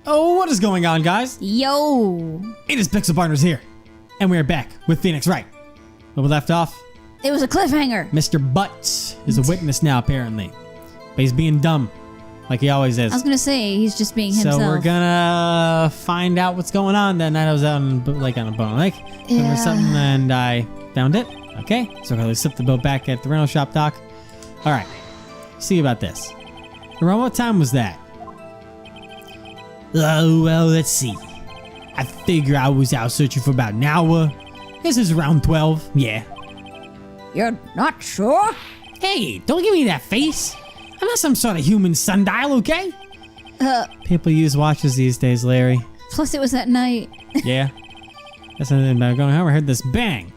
Oh, what is going on, guys? Yo! It is Pixel Partners here, and we are back with Phoenix Wright. Where we left off, It was a cliffhanger. Mr. Butts is a witness now, apparently. But he's being dumb, like he always is. I was gonna say, he's just being himself. So we're gonna find out what's going on. That night I was out on a boat lake, looking for something, and I found it. Okay, so we're gonna slip the boat back at the rental shop dock. All right, see about this. Around what time was that? Oh, well, let's see. I figure I was out searching for about an hour. This is around 12. Yeah. You're not sure? Hey, don't give me that face. I'm not some sort of human sundial, okay? People use watches these days, Larry. Plus, it was at night. Yeah. That's nothing about going home. I heard this bang.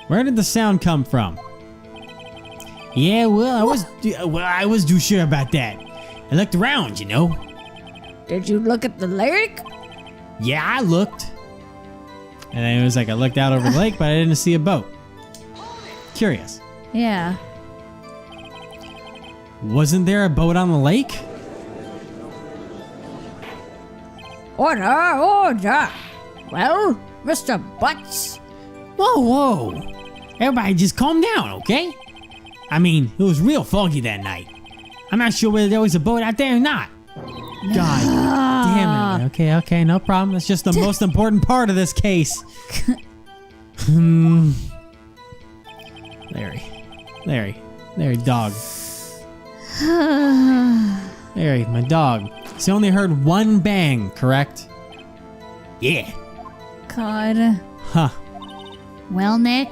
Where did the sound come from? Yeah, well, I was too sure about that. I looked around, you know. Did you look at the lake? Yeah, I looked. And then it was like I looked out over the lake, but I didn't see a boat. Curious. Yeah. Wasn't there a boat on the lake? Order. Well, Mr. Butts. Whoa. Everybody just calm down, okay? I mean, it was real foggy that night. I'm not sure whether there was a boat out there or not. God damn it. Okay, no problem. That's just the most important part of this case. Larry, dog. Larry, my dog. So you only heard one bang, correct? Yeah. God. Huh. Well, Nick.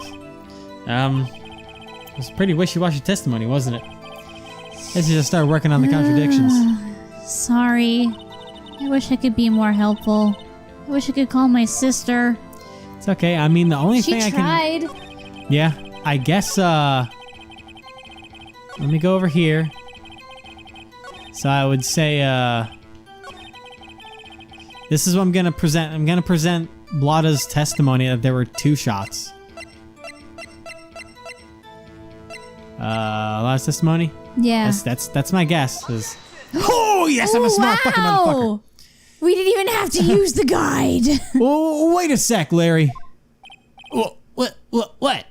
It was pretty wishy-washy testimony, wasn't it? Let's just start working on the contradictions. Sorry. I wish I could be more helpful. I wish I could call my sister. It's okay. I mean, the only thing I can... She tried. Yeah, I guess, let me go over here. So I would say, this is what I'm gonna present. I'm gonna present Blada's testimony that there were 2 shots. Last testimony? Yeah. That's my guess. Oh, yes, I'm a smart fucking motherfucker. We didn't even have to use the guide. Oh, wait a sec, Larry. What?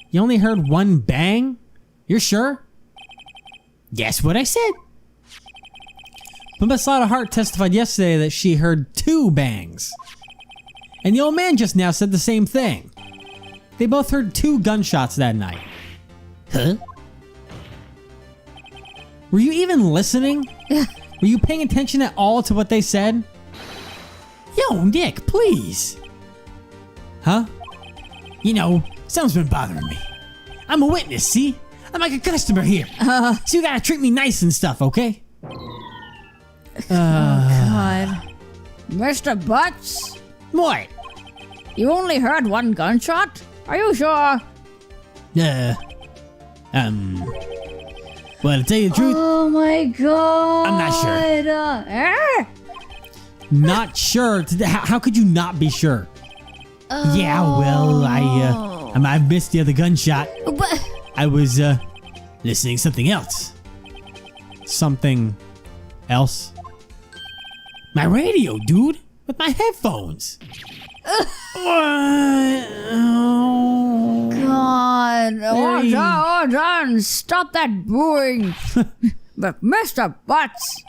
You only heard one bang? You're sure? Guess what I said. But Miss Lotta Hart testified yesterday that she heard 2 bangs. And the old man just now said the same thing. They both heard 2 gunshots that night. Huh? Were you even listening? Were you paying attention at all to what they said? Yo, Nick, please. Huh? You know, something's been bothering me. I'm a witness, see? I'm like a customer here. So you gotta treat me nice and stuff, okay? God. Mr. Butts? What? You only heard 1 gunshot? Are you sure? Well, to tell you the truth, Oh my God. I'm not sure. Not sure? How could you not be sure? Yeah, well, I might have missed the other gunshot. But I was, listening to something else. Something else? My radio, dude! With my headphones! God. Larry. Oh, John, stop that booing. But Mr. Butts,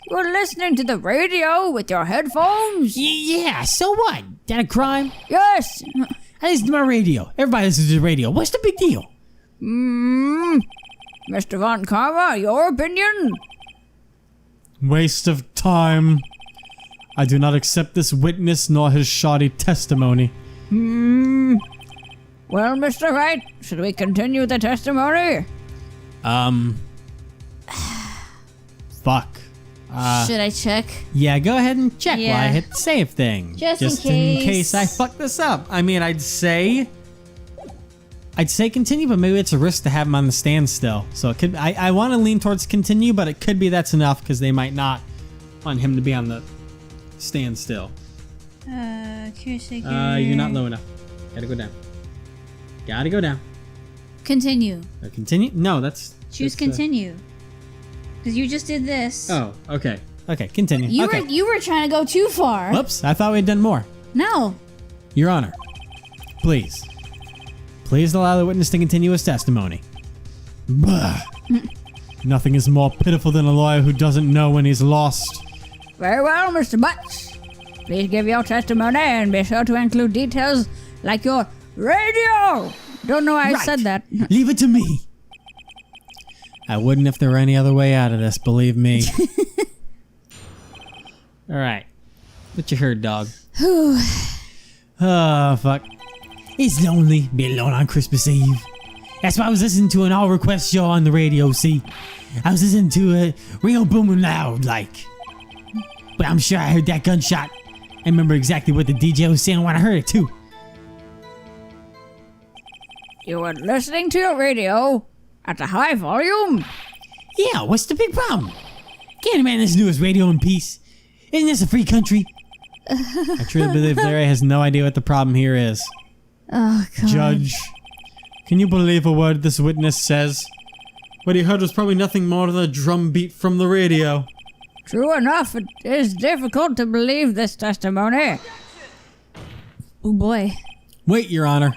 you're listening to the radio with your headphones? Yeah, so what? That a crime? Yes. I listen to my radio. Everybody listens to the radio. What's the big deal? Mr. Von Karma, your opinion? Waste of time. I do not accept this witness nor his shoddy testimony. Well, Mr. Wright, should we continue the testimony? Fuck. Should I check? Yeah, go ahead and check while I Yeah. hit the save thing. Just in in case I fuck this up. I mean, I'd say continue, but maybe it's a risk to have him on the stand still. So it could. I want to lean towards continue, but it could be that's enough because they might not want him to be on the stand still. Caretaker. You're not low enough. Gotta go down. Gotta go down. Continue. Continue? No, that's... Choose that's, continue. Because you just did this. Oh, okay. Okay, continue. You were trying to go too far. Whoops, I thought we had done more. No. Your Honor, please. Please allow the witness to continue his testimony. Bah. Nothing is more pitiful than a lawyer who doesn't know when he's lost. Very well, Mr. Butts. Please give your testimony and be sure to include details like your radio. Don't know why I said that. Leave it to me. I wouldn't if there were any other way out of this, believe me. Alright. What you heard, dog? Oh, fuck. It's lonely being alone on Christmas Eve. That's why I was listening to an all-request show on the radio, see? I was listening to it real booming loud, like. But I'm sure I heard that gunshot. I remember exactly what the DJ was saying when I heard it, too. You were listening to your radio at a high volume? Yeah, what's the big problem? Can't a man listen to his radio in peace? Isn't this a free country? I truly believe Larry has no idea what the problem here is. Oh, God. Judge, can you believe a word this witness says? What he heard was probably nothing more than a drum beat from the radio. True enough, it is difficult to believe this testimony. Oh, boy. Wait, Your Honor.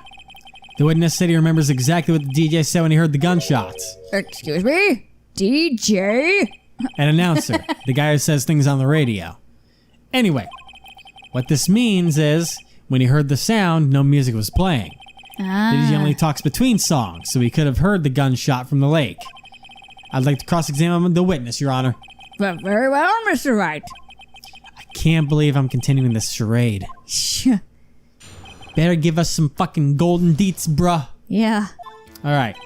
The witness said he remembers exactly what the DJ said when he heard the gunshots. Excuse me? DJ? An announcer, the guy who says things on the radio. Anyway, what this means is, when he heard the sound, no music was playing. The DJ only talks between songs, so he could have heard the gunshot from the lake. I'd like to cross-examine the witness, Your Honor. Well, very well, Mr. Wright. I can't believe I'm continuing this charade. Better give us some fucking golden deets, bruh. Yeah. Alright.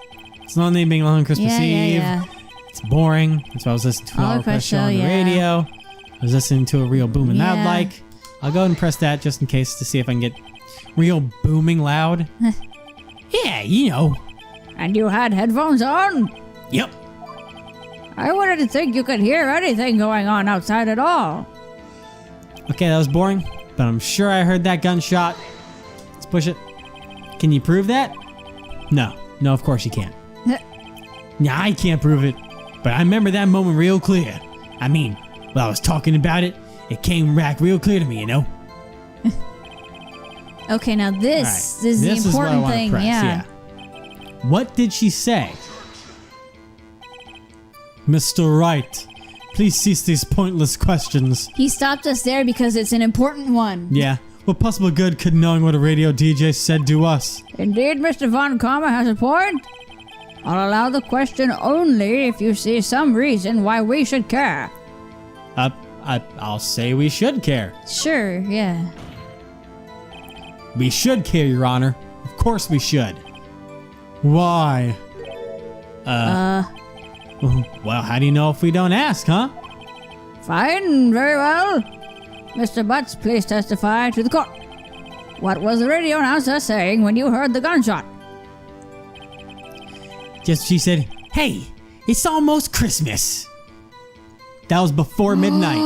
It's not name being long Christmas Eve. Yeah. It's boring. That's why I was listening to an all-request show on the radio. I was listening to a real booming loud like. I'll go ahead and press that just in case to see if I can get real booming loud. Yeah, you know. And you had headphones on? Yep. I wouldn't think you could hear anything going on outside at all. Okay, that was boring, but I'm sure I heard that gunshot. Let's push it. Can you prove that? No. No, of course you can't. Nah, I can't prove it, but I remember that moment real clear. I mean, while I was talking about it, it came back real clear to me, you know? Okay, now this is the important thing. Yeah. What did she say? Mr. Wright, please cease these pointless questions. He stopped us there because it's an important one. Yeah. What possible good could knowing what a radio DJ said do us? Indeed, Mr. Von Karma has a point. I'll allow the question only if you see some reason why we should care. I'll say we should care. Sure, yeah. We should care, Your Honor. Of course we should. Why? Well, how do you know if we don't ask, huh? Fine, very well. Mr. Butts, please testify to the court. What was the radio announcer saying when you heard the gunshot? Just she said, "Hey, it's almost Christmas." That was before midnight.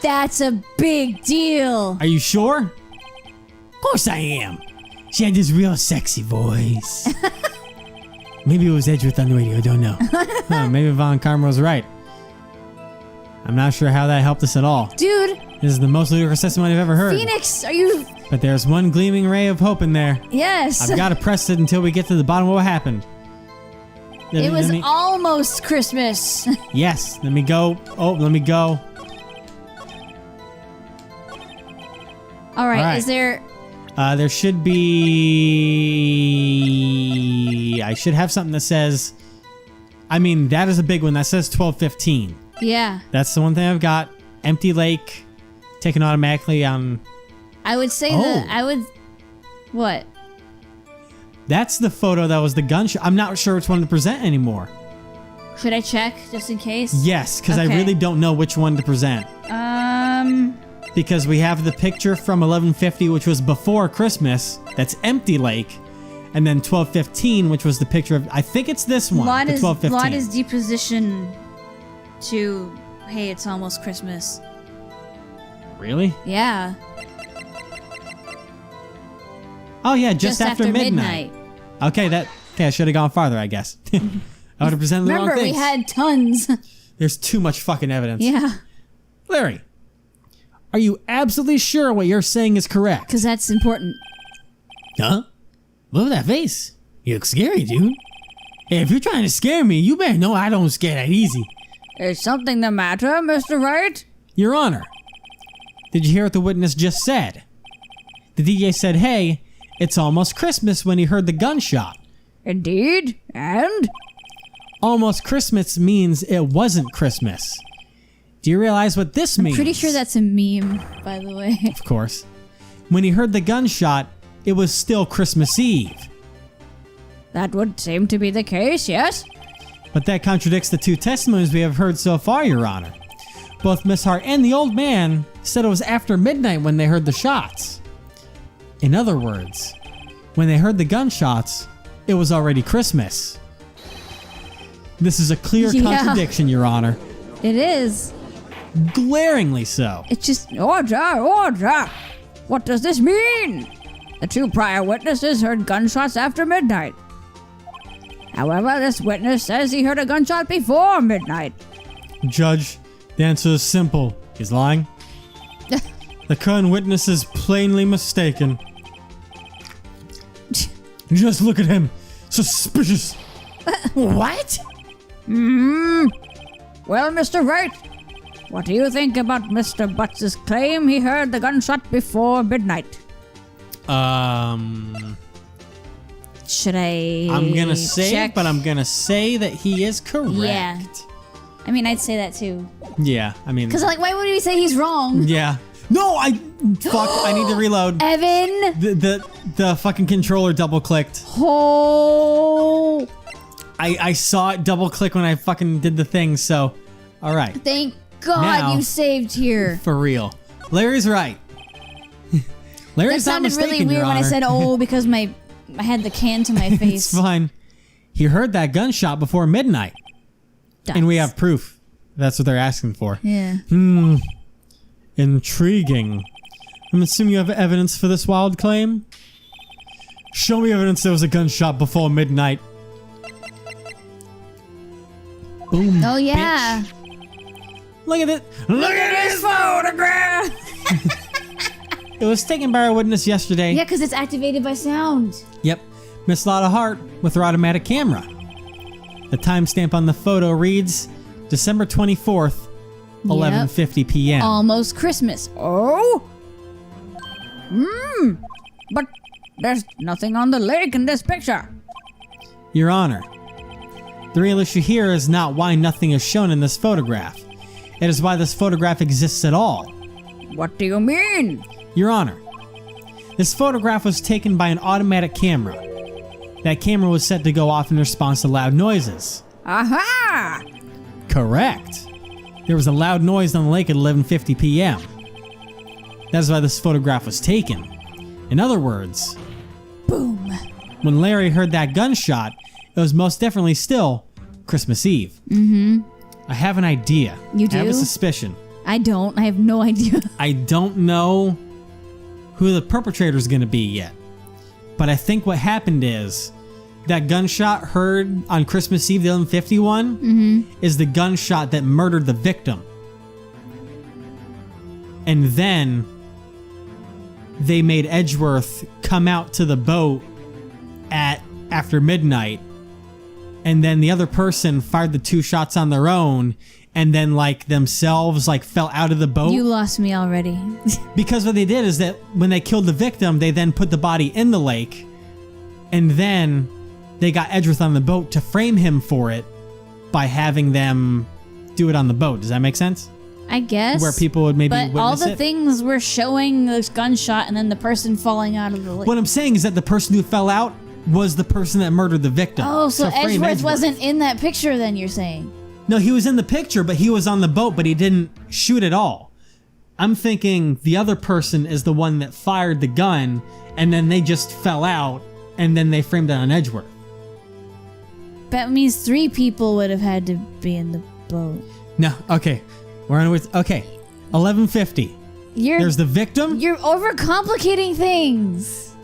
That's a big deal. Are you sure? Of course I am. She had this real sexy voice. Maybe it was Edgeworth on the radio, I don't know. Maybe Von Karma was right. I'm not sure how that helped us at all. Dude. This is the most ludicrous testimony I've ever heard. Phoenix, are you... But there's one gleaming ray of hope in there. Yes. I've got to press it until we get to the bottom of what happened. It was almost Christmas. Yes, let me go. Oh, let me go. All right, is there... There should be... I should have something that says... I mean, that is a big one. That says 12:15. Yeah. That's the one thing I've got. Empty lake. Taken automatically on... I would say What? That's the photo that was the gunshot. I'm not sure which one to present anymore. Should I check just in case? Yes, because I really don't know which one to present. Because we have the picture from 1150, which was before Christmas. That's empty lake. And then 12:15, which was the picture of... I think it's this one, the 12:15. Lot is deposition to... Hey, it's almost Christmas. Really? Yeah. Oh yeah, just after midnight. Okay, I should have gone farther, I guess. I would have presented the wrong Remember, things. we had tons. There's too much fucking evidence. Yeah, Larry, are you absolutely sure what you're saying is correct? because that's important. Huh? Look at that face. You look scary, dude. Hey, if you're trying to scare me, you better know I don't scare that easy. Is something the matter, Mr. Wright? Your Honor, did you hear what the witness just said? The DJ said, hey, it's almost Christmas when he heard the gunshot. Indeed, and? Almost Christmas means it wasn't Christmas. Do you realize what this means? Pretty sure that's a meme, by the way. Of course. When he heard the gunshot, it was still Christmas Eve. That would seem to be the case, yes? But that contradicts the two testimonies we have heard so far, Your Honor. Both Miss Hart and the old man said it was after midnight when they heard the shots. In other words, when they heard the gunshots, it was already Christmas. This is a clear Yeah. contradiction, Your Honor. It is. Glaringly so. It's just, order! What does this mean? The two prior witnesses heard gunshots after midnight. However, this witness says he heard a gunshot before midnight. Judge, the answer is simple. He's lying. The current witness is plainly mistaken. Just look at him. Suspicious. What? Well, Mr. Wright, what do you think about Mr. Butts' claim he heard the gunshot before midnight? Should I I'm gonna say, check? but I'm gonna say that he is correct. Yeah. I mean, I'd say that too. Yeah, I mean. Because, like, why would we say he's wrong? Yeah. No, fuck, I need to reload. Evan! The fucking controller double clicked. Oh! I saw it double click when I fucking did the thing, so. Alright. Thank God Now- you saved here. For real. Larry's right. Larry's That not sounded mistaken, really weird Your when I Honor. said, oh, because I had the can to my face. It's fine. He heard that gunshot before midnight. And we have proof. That's what they're asking for. Yeah. Intriguing. I'm assuming you have evidence for this wild claim? Show me evidence there was a gunshot before midnight. Boom. Oh, yeah. bitch. Look at it. Look at this photograph. It was taken by a witness yesterday. Yeah, because it's activated by sound. Yep. Miss Lotta Hart with her automatic camera. The timestamp on the photo reads December 24th, 11:50 p.m. Almost Christmas. Oh? But there's nothing on the lake in this picture. Your Honor, the real issue here is not why nothing is shown in this photograph. It is why this photograph exists at all. What do you mean? Your Honor, this photograph was taken by an automatic camera. That camera was set to go off in response to loud noises. Aha! Correct. There was a loud noise on the lake at 11:50 p.m. That's why this photograph was taken. In other words, Boom. when Larry heard that gunshot, it was most definitely still Christmas Eve. I have an idea. You I have a do? suspicion. I don't. I have no idea. I don't know who the perpetrator is going to be yet. But I think what happened is that gunshot heard on Christmas Eve, the 11:51, is the gunshot that murdered the victim. And then they made Edgeworth come out to the boat at after midnight. And then the other person fired the two shots on their own and then like themselves like fell out of the boat. You lost me already. Because what they did is that when they killed the victim, they then put the body in the lake, and then they got Edgeworth on the boat to frame him for it by having them do it on the boat. Does that make sense? I guess. Where people would maybe But witness all the it? things were showing this gunshot and then the person falling out of the lake. What I'm saying is that the person who fell out was the person that murdered the victim. Oh, so To frame Edgeworth wasn't in that picture then, you're saying? No, he was in the picture, but he was on the boat, but he didn't shoot at all. I'm thinking the other person is the one that fired the gun, and then they just fell out, and then they framed it on Edgeworth. That means 3 people would have had to be in the boat. No, okay. We're on with, okay. 11:50. You're There's the victim. You're overcomplicating things.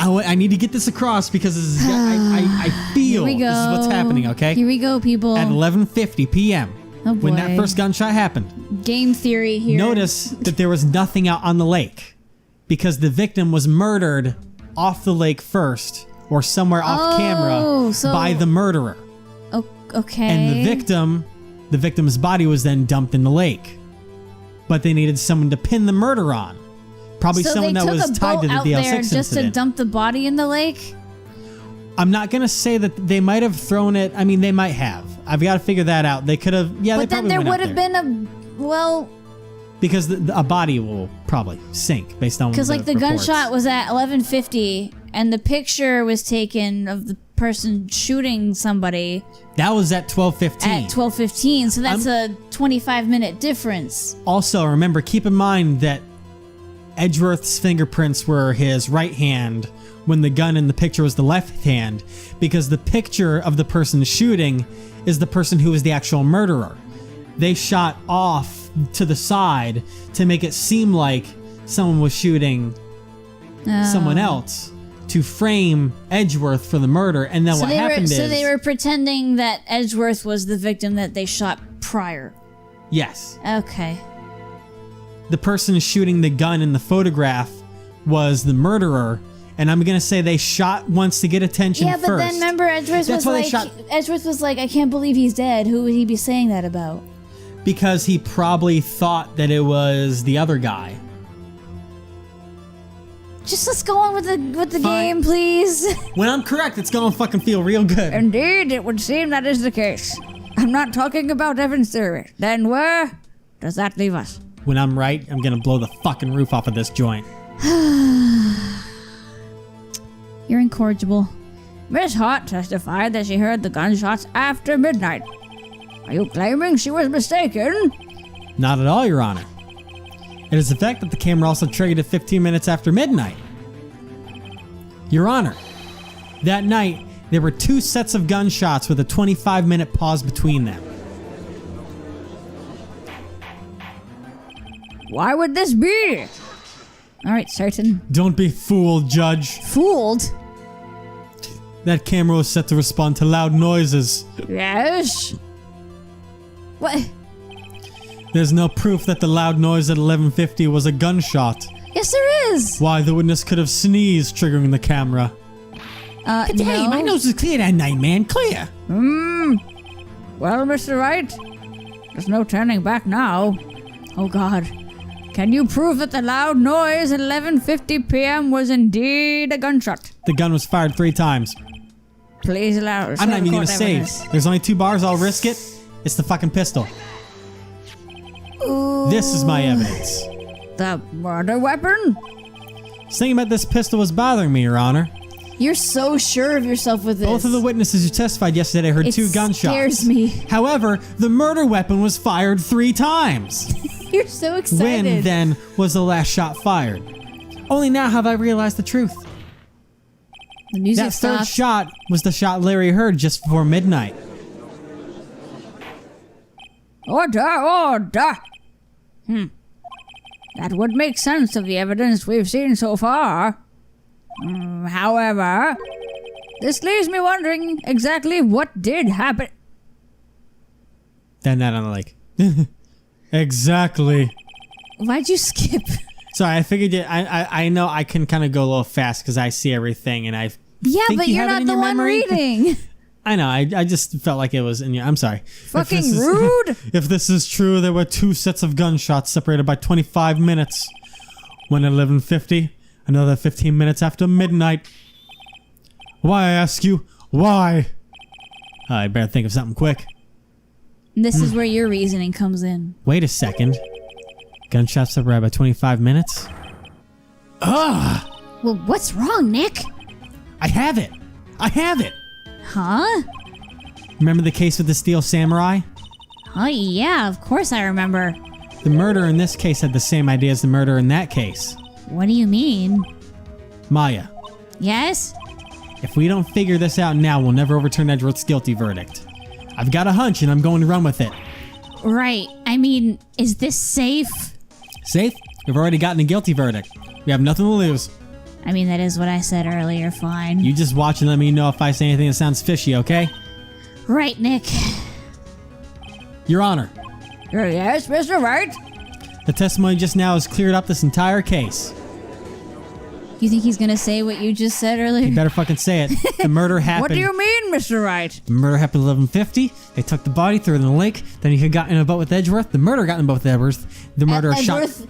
I need to get this across because this is, I feel Here we go. this is what's happening, okay? Here we go, people. At 11:50 p.m. Oh, when that boy. first gunshot happened. Game theory here. Notice that there was nothing out on the lake because the victim was murdered off the lake first or somewhere off camera so- by the murderer. Okay. And the victim's body was then dumped in the lake. But they needed someone to pin the murder on. Probably so someone they that took was a tied boat to the out DL6 there just incident. to dump the body in the lake? I'm not going to say that they might have thrown it. I mean, they might have. I've got to figure that out. They could have. Yeah, But they then probably there went would out have there. been Because a body will probably sink based on because the like the reports. gunshot was at 11:50 and the picture was taken of the person shooting somebody That was at 12:15. at 12:15, so that's a 25-minute difference. Also, remember, keep in mind that Edgeworth's fingerprints were his right hand when the gun in the picture was the left hand, because the picture of the person shooting is the person who was the actual murderer. They shot off to the side to make it seem like someone was shooting someone else to frame Edgeworth for the murder, and then So what they happened were, is... so they were pretending that Edgeworth was the victim that they shot prior. Yes. Okay. The person shooting the gun in the photograph was the murderer, and I'm gonna say they shot once to get attention Yeah, but first. then remember Edgeworth That's was why like, they shot- Edgeworth was like, I can't believe he's dead. Who would he be saying that about? Because he probably thought that it was the other guy. Just let's go on with the Fine. game, please. When I'm correct, it's gonna fucking feel real good. Indeed, it would seem that is the case. I'm not talking about Evan's theory. Then where does that leave us? When I'm right, I'm gonna blow the fucking roof off of this joint. You're incorrigible. Miss Hart testified that she heard the gunshots after midnight. Are you claiming she was mistaken? Not at all, Your Honor. It is the fact that the camera also triggered at 15 minutes after midnight. Your Honor, that night, there were 2 sets of gunshots with a 25-minute pause between them. Why would this be? All right, certain. Don't be fooled, Judge. Fooled? That camera was set to respond to loud noises. Yes. What? There's no proof that the loud noise at 11:50 was a gunshot. Yes, there is. Why, the witness could have sneezed, triggering the camera. Hey, my nose is clear that night, man. Clear. Well, Mr. Wright, there's no turning back now. Oh, God. Can you prove that the loud noise at 11:50 p.m. was indeed a gunshot? The gun was fired 3 times. Please allow us. I'm not even gonna say. There's only 2 bars. I'll risk it. It's the fucking pistol. This is my evidence. The murder weapon? Something about this pistol was bothering me, Your Honor. You're so sure of yourself with this. Both of the witnesses who testified yesterday heard It 2 gunshots. scares me. However, the murder weapon was fired 3 times. You're so excited. When, then, was the last shot fired? Only now have I realized the truth. The music That third stopped. shot was the shot Larry heard just before midnight. Order. That would make sense of the evidence we've seen so far. However, this leaves me wondering exactly what did happen. Then that on the lake. Exactly. Why'd you skip? Sorry, I figured it. I know I can kind of go a little fast because I see everything and I. Yeah, think but you you're have it not in the your one memory. reading. I know. I just felt like it was in your. I'm sorry. Fucking rude. If this is true, there were 2 sets of gunshots separated by 25 minutes. One at 11:50, another 15 minutes after midnight. Why, I ask you? Why? I better think of something quick. This is where your reasoning comes in. Wait a second. Gunshots separated by 25 minutes? Well, what's wrong, Nick? I have it! I have it! Huh? Remember the case with the Steel Samurai? Oh, yeah, of course I remember. The murderer in this case had the same idea as the murderer in that case. What do you mean? Maya, Yes? if we don't figure this out now, we'll never overturn Edgeworth's guilty verdict. I've got a hunch and I'm going to run with it. Right. I mean, is this safe? Safe? We've already gotten a guilty verdict. We have nothing to lose. I mean, that is what I said earlier, fine. You just watch and let me know if I say anything that sounds fishy, okay? Right, Nick. Your Honor, Yes, Mr. Wright? the testimony just now has cleared up this entire case. You think he's gonna say what you just said earlier? You better fucking say it. The murder happened. What do you mean, Mr. Wright? The murder happened at 11:50. They took the body, threw it in the lake. Then he got in a boat with Edgeworth. The murder got in a boat with Edgeworth. The murderer shot. Edgeworth,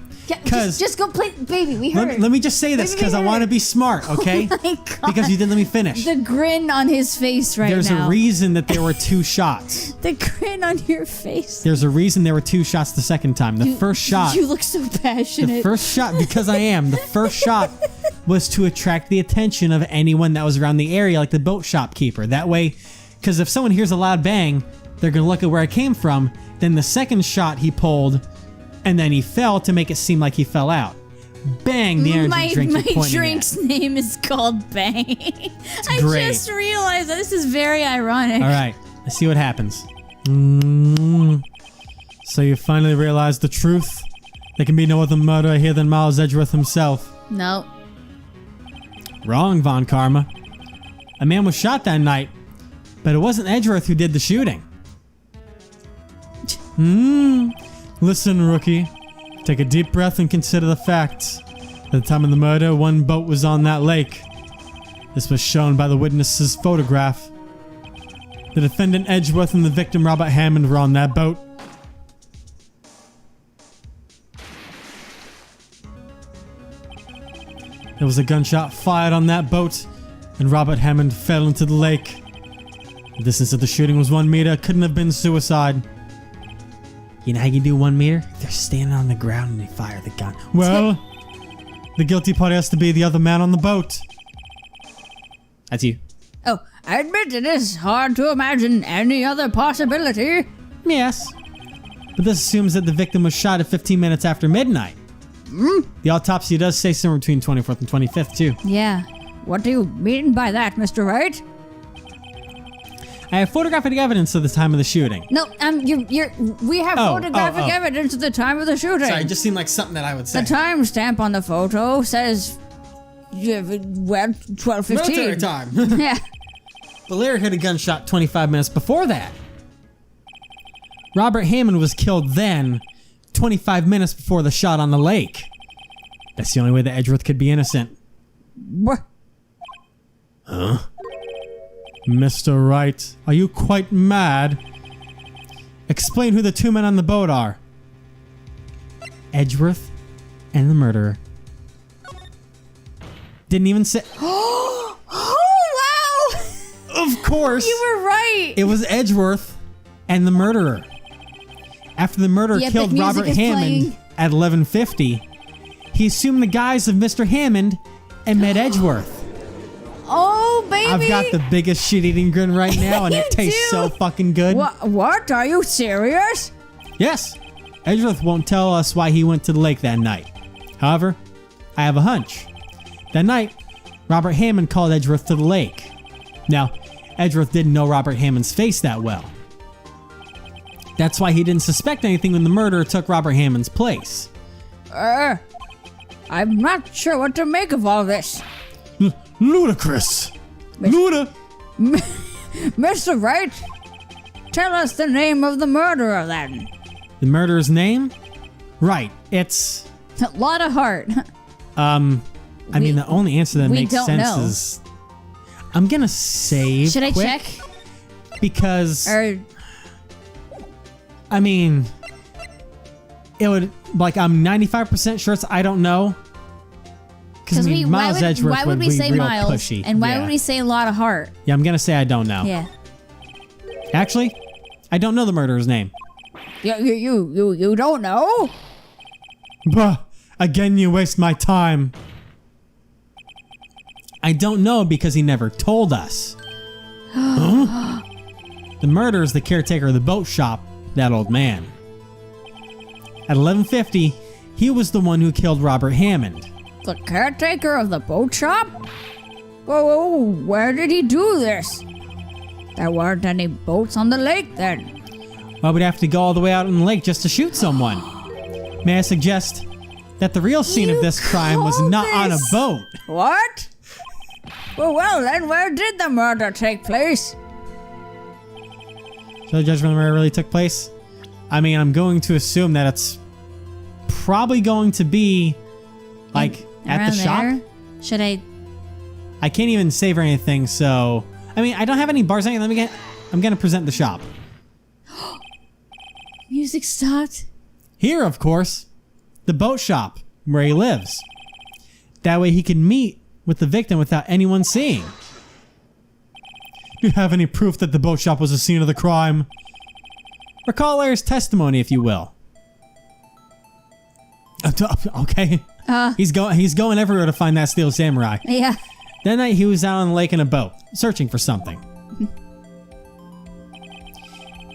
Cause- just go play, baby. We heard. Let me just say this because I want to be smart, okay? Oh my God. Because you didn't let me finish. The grin on his face right There's now. a reason that there were 2 shots. The grin on your face. There's a reason there were 2 shots the second time. The first shot. You look so passionate. The first shot, because I am. The first shot was to attract the attention of anyone that was around the area, like the boat shopkeeper. That way, because if someone hears a loud bang, they're going to look at where I came from. Then the second shot he pulled, and then he fell to make it seem like he fell out. Bang, the energy drink you're My pointing drink's at. name is called Bang. I great. just realized that this is very ironic. All right, let's see what happens. So you finally realized the truth? There can be no other murderer here than Miles Edgeworth himself. No. Wrong, Von Karma. A man was shot that night, but it wasn't Edgeworth who did the shooting. Listen, rookie. Take a deep breath and consider the facts. At the time of the murder, 1 boat was on that lake. This was shown by the witness's photograph. The defendant Edgeworth and the victim Robert Hammond were on that boat. There was a gunshot fired on that boat, and Robert Hammond fell into the lake. The distance of the shooting was 1 meter. Couldn't have been suicide. You know how you do 1 meter? They're standing on the ground and they fire the gun. Well, the guilty party has to be the other man on the boat. That's you. Oh, I admit it is hard to imagine any other possibility. Yes. But this assumes that the victim was shot at 15 minutes after midnight. The autopsy does say somewhere between 24th and 25th, too. Yeah. What do you mean by that, Mr. Wright? I have photographic evidence of the time of the shooting. No, We have photographic oh. evidence of the time of the shooting. Sorry, it just seemed like something that I would say. The timestamp on the photo says, 12:15. Military time. Yeah. The Larry hit a gunshot 25 minutes before that. Robert Hammond was killed then, 25 minutes before the shot on the lake. That's the only way that Edgeworth could be innocent. What? Mr. Wright, are you quite mad? Explain who the 2 men on the boat are. Edgeworth and the murderer. Didn't even say... Oh, wow! Of course! You were right! It was Edgeworth and the murderer. After the murderer The epic killed music Robert is Hammond playing. at 11:50, he assumed the guise of Mr. Hammond and met Edgeworth. Oh, baby! I've got the biggest shit-eating grin right now, and You it tastes do. so fucking good. What? Are you serious? Yes, Edgeworth won't tell us why he went to the lake that night. However, I have a hunch. That night, Robert Hammond called Edgeworth to the lake. Now, Edgeworth didn't know Robert Hammond's face that well. That's why he didn't suspect anything when the murderer took Robert Hammond's place. I'm not sure what to make of all this. Ludicrous! Luda! Mr. Wright, tell us the name of the murderer then. The murderer's name? Right, it's... A lot of heart. I mean, the only answer that we makes don't sense know. is... I'm gonna save Should I quick check? Because... I mean, it would, like, I'm 95% sure it's I don't know. Because, I mean, Miles Edgeworth why would we be say real Miles? pushy. And why Yeah. would we say a lot of heart? Yeah, I'm going to say I don't know. Yeah. Actually, I don't know the murderer's name. You don't know? Bah, again, you waste my time. I don't know because he never told us. Huh? The murderer is the caretaker of the boat shop, that old man. At 11:50, he was the one who killed Robert Hammond. The caretaker of the boat shop? Whoa, where did he do this? There weren't any boats on the lake then. Why would he have to go all the way out on the lake just to shoot someone? May I suggest that the real scene of this crime was called not on a this. boat. What? Well, then, where did the murder take place? So the judgment where it really took place? I mean, I'm going to assume that it's probably going to be like at the Around shop. there? Should I? I can't even save or anything, so I mean, I don't have any bars. I'm gonna present the shop. Music stopped. Here, of course, the boat shop where he lives. That way he can meet with the victim without anyone seeing. Do you have any proof that the boat shop was the scene of the crime? Recall Larry's testimony, if you will. Okay. He's going everywhere to find that steel samurai. Yeah. That night he was out on the lake in a boat, searching for something.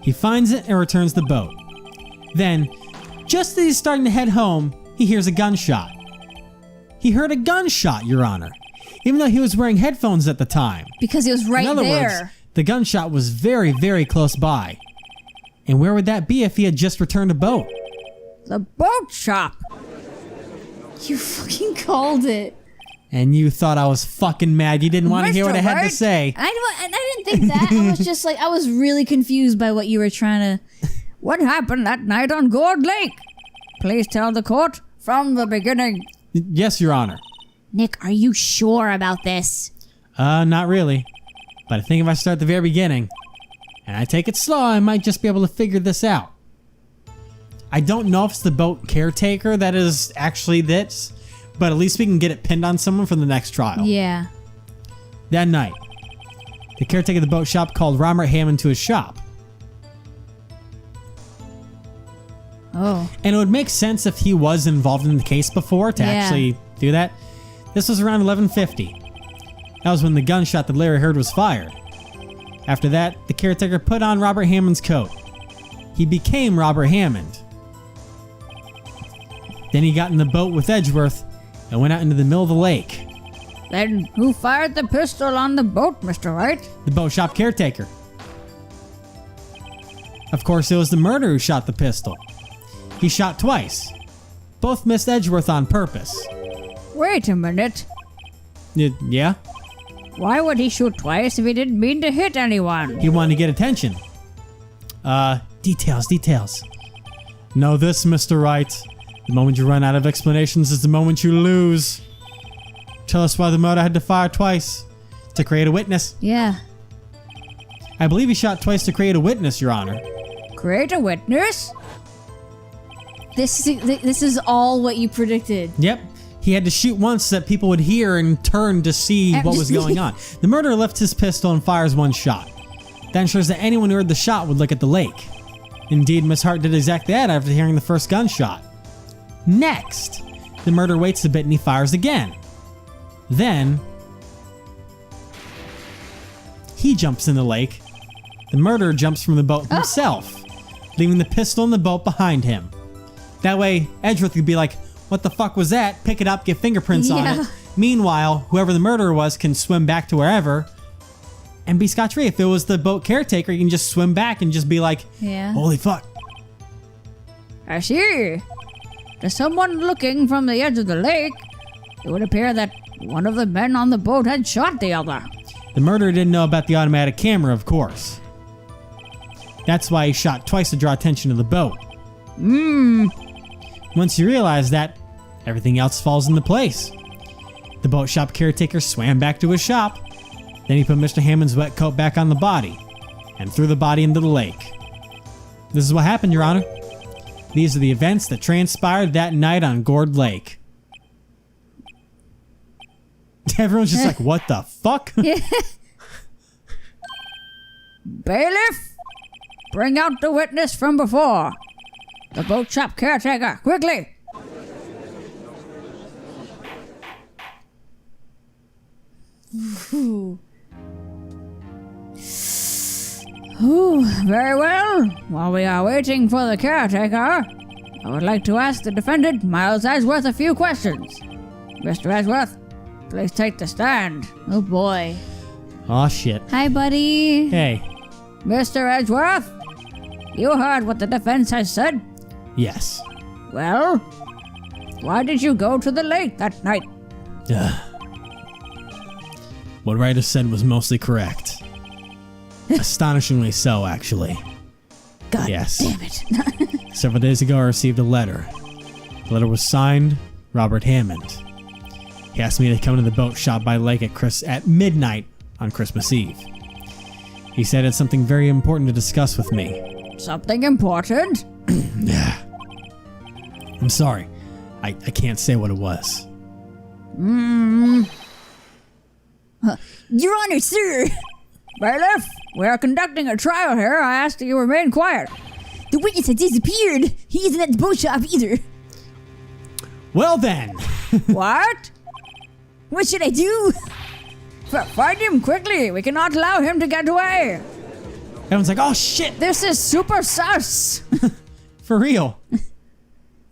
He finds it and returns the boat. Then, just as he's starting to head home, he hears a gunshot. He heard a gunshot, Your Honor, even though he was wearing headphones at the time. Because he was right In other there. words, the gunshot was very, very close by. And where would that be if he had just returned a boat? The boat shop. You fucking called it. And you thought I was fucking mad. You didn't want to hear Mr. what I had to Wright? say. I didn't think that. I was just like, I was really confused by what you were trying to. What happened that night on Gourd Lake? Please tell the court from the beginning. Yes, Your Honor. Nick, are you sure about this? Not really. But I think if I start at the very beginning, and I take it slow, I might just be able to figure this out. I don't know if it's the boat caretaker that is actually this, but at least we can get it pinned on someone for the next trial. Yeah. That night, the caretaker of the boat shop called Robert Hammond to his shop. Oh. And it would make sense if he was involved in the case before to Yeah. actually do that. This was around 11:50. That was when the gunshot that Larry heard was fired. After that, the caretaker put on Robert Hammond's coat. He became Robert Hammond. Then he got in the boat with Edgeworth and went out into the middle of the lake. Then who fired the pistol on the boat, Mr. Wright? The boat shop caretaker. Of course, it was the murderer who shot the pistol. He shot twice. Both missed Edgeworth on purpose. Wait a minute. Yeah? Why would he shoot twice if he didn't mean to hit anyone? He wanted to get attention. Details. Know this, Mr. Wright. The moment you run out of explanations is the moment you lose. Tell us why the murderer had to fire twice. To create a witness. Yeah. I believe he shot twice to create a witness, Your Honor. Create a witness? This is all what you predicted. Yep. He had to shoot once so that people would hear and turn to see what was going on. The murderer lifts his pistol and fires one shot. That ensures that anyone who heard the shot would look at the lake. Indeed, Miss Hart did exactly that after hearing the first gunshot. Next, the murderer waits a bit and he fires again. Then, he jumps in the lake. The murderer jumps from the boat himself, leaving the pistol in the boat behind him. That way, Edgeworth could be like, what the fuck was that? Pick it up, get fingerprints on Yeah. it. Meanwhile, whoever the murderer was can swim back to wherever and be scot-free. If it was the boat caretaker, you can just swim back and just be like, Yeah. holy fuck. I see. To someone looking from the edge of the lake, it would appear that one of the men on the boat had shot the other. The murderer didn't know about the automatic camera, of course. That's why he shot twice to draw attention to the boat. Once you realize that, everything else falls into place. The boat shop caretaker swam back to his shop. Then he put Mr. Hammond's wet coat back on the body and threw the body into the lake. This is what happened, Your Honor. These are the events that transpired that night on Gourd Lake. Everyone's just like, what the fuck? Bailiff, bring out the witness from before. The boat shop caretaker, quickly. Ooh, very well. While we are waiting for the caretaker, I would like to ask the defendant, Miles Edgeworth, a few questions. Mr. Edgeworth, please take the stand. Oh boy. Oh shit. Hi, buddy. Hey. Mr. Edgeworth, you heard what the defense has said? Yes. Well, Why did you go to the lake that night? What Wright said was mostly correct. Astonishingly so, actually. God Yes. damn it. Several days ago, I received a letter. The letter was signed Robert Hammond. He asked me to come to the boat shop by the lake at midnight on Christmas Eve. He said it's something very important to discuss with me. Something important? I'm sorry. I can't say what it was. Your Honor, sir. Bailiff, we are conducting a trial here. I ask that you remain quiet. The witness has disappeared. He isn't at the boat shop either. Well then. What? What should I do? Find him quickly. We cannot allow him to get away. Everyone's like, oh shit, This is super sus. for real.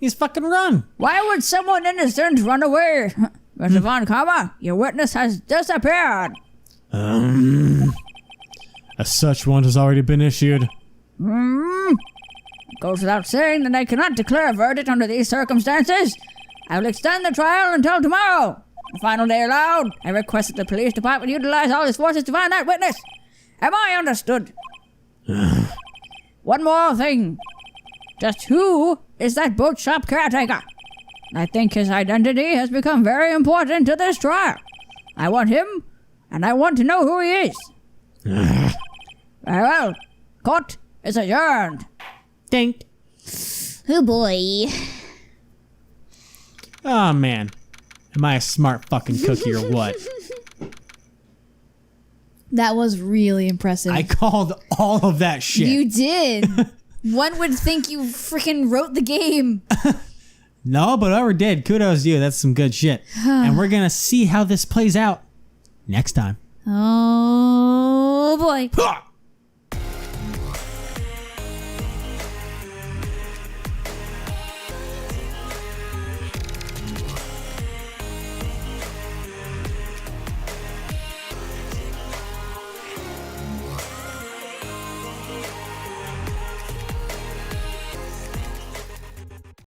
He's fucking run. Why would someone innocent run away? Mr. Von Comma, your witness has disappeared. A search warrant has already been issued. Goes without saying that I cannot declare a verdict under these circumstances. I will extend the trial until tomorrow. The final day allowed. I request that the police department utilize all its forces to find that witness. Am I understood? One more thing. Just who is that boat shop caretaker? I think his identity has become very important to this trial. I want him, and I want to know who he is. Very well. Court is adjourned. Dink. Oh boy. Oh man. Am I a smart fucking cookie or what? That was really impressive. I called all of that shit. You did. One would think you freaking wrote the game. No, but whoever did, kudos to you. That's some good shit. And we're gonna see how this plays out next time. Oh boy. Ha!